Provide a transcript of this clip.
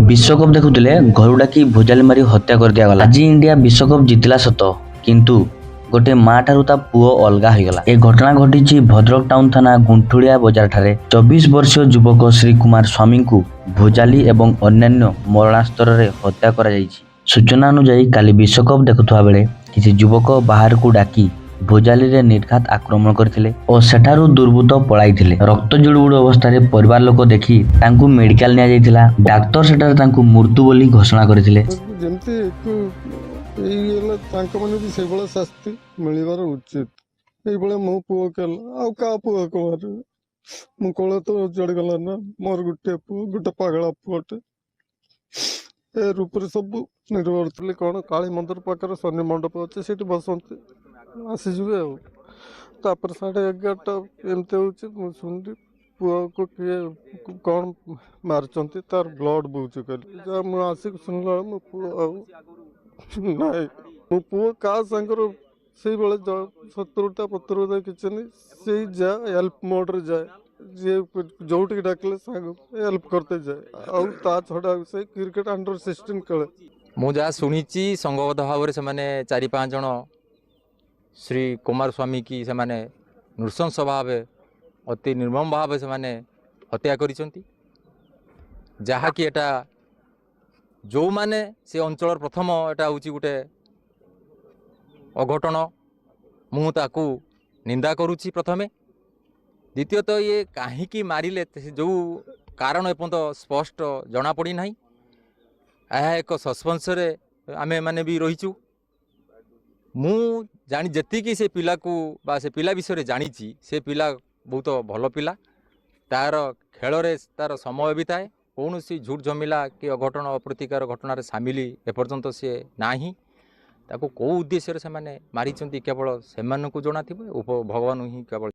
विश्वकप देखुले घर डाकी भोजाली मारी हत्या कर दिया गला। आज इंडिया विश्वकप जितला सत किंतु गोटे माँ ठारू ता पुओ अलगा हो गला। ए घटना घटी भद्रक टाउन थाना गुंठुड़िया बजार ठारे 24 वर्षीय युवक श्री कुमार स्वामी को भोजाली एवं अन्यान्य मरणास्त्र रे हत्या करा जायछि। सूचना अनुसार काली विश्वकप देखुवा बेले किसी युवक बाहर को डाकी भोजाली रे निर्घात आक्रमण करथिले और सेठारु दुर्बृत्त पळाइथिले। रक्त जुड़ुबुड़ अवस्था रे परिवार लोक देखि तांकु मेडिकल निया जायथिला। डाक्टर सेठारे तांकु मृत्यु बोली घोषणा करथिले। जेमती भी से शास्ति मिलबार उचित। ये मो पुओ कला आ पुओ कमार मो कल तो जड़गला ना मोर गोटे पुओ गोटे पगला पुओटे ए रूप सब निर्भर थे। कौन काली मंदिर पाखे शनि मंडप अच्छे से बसते आसीजे आपर 11:30 एमती हो शुणी पुओ को किए कौन मार्च तार ब्लड बोचे कह मुझे आसिक शुणला मो पुओ ना मो पुओ क्या सांगर से बेले 70टा 75 किसी नहीं से जा हेल्प मोड्रे जाए जे जो डाकले हेल्प करते जाए आ छड़ा से क्रिकेट अंडर 16 खेले। मु जहाँ शुणी संगबद्ध भाव से 4-5 जन श्री कुमार स्वामी की से नृशंस भाव अति निर्मम भाव से हत्या करिसेंती। जहाँकि एटा जो माने से अंचल प्रथम एटा हूँ गोटे अघटन मुझे निंदा करुच्ची प्रथमे। द्वितीयत ये कहीं मारिले जो कारण एपर्यंत स्पष्ट जना पड़ी ना। यह एक सस्पेंस आमे माने भी रहीचु। मु जानी जेतिकी से पिला को बा से पिला विषय जानी से पिला बहुत भल पिला। तार खेल तार समय बिताए कौन सी झूठ झमेला कि अघटन अप्रतिकार घटन सामिल एपर्यंत सी ना ताको कौ उद्देश्य से मारी केवल से जना भगवान ही केवल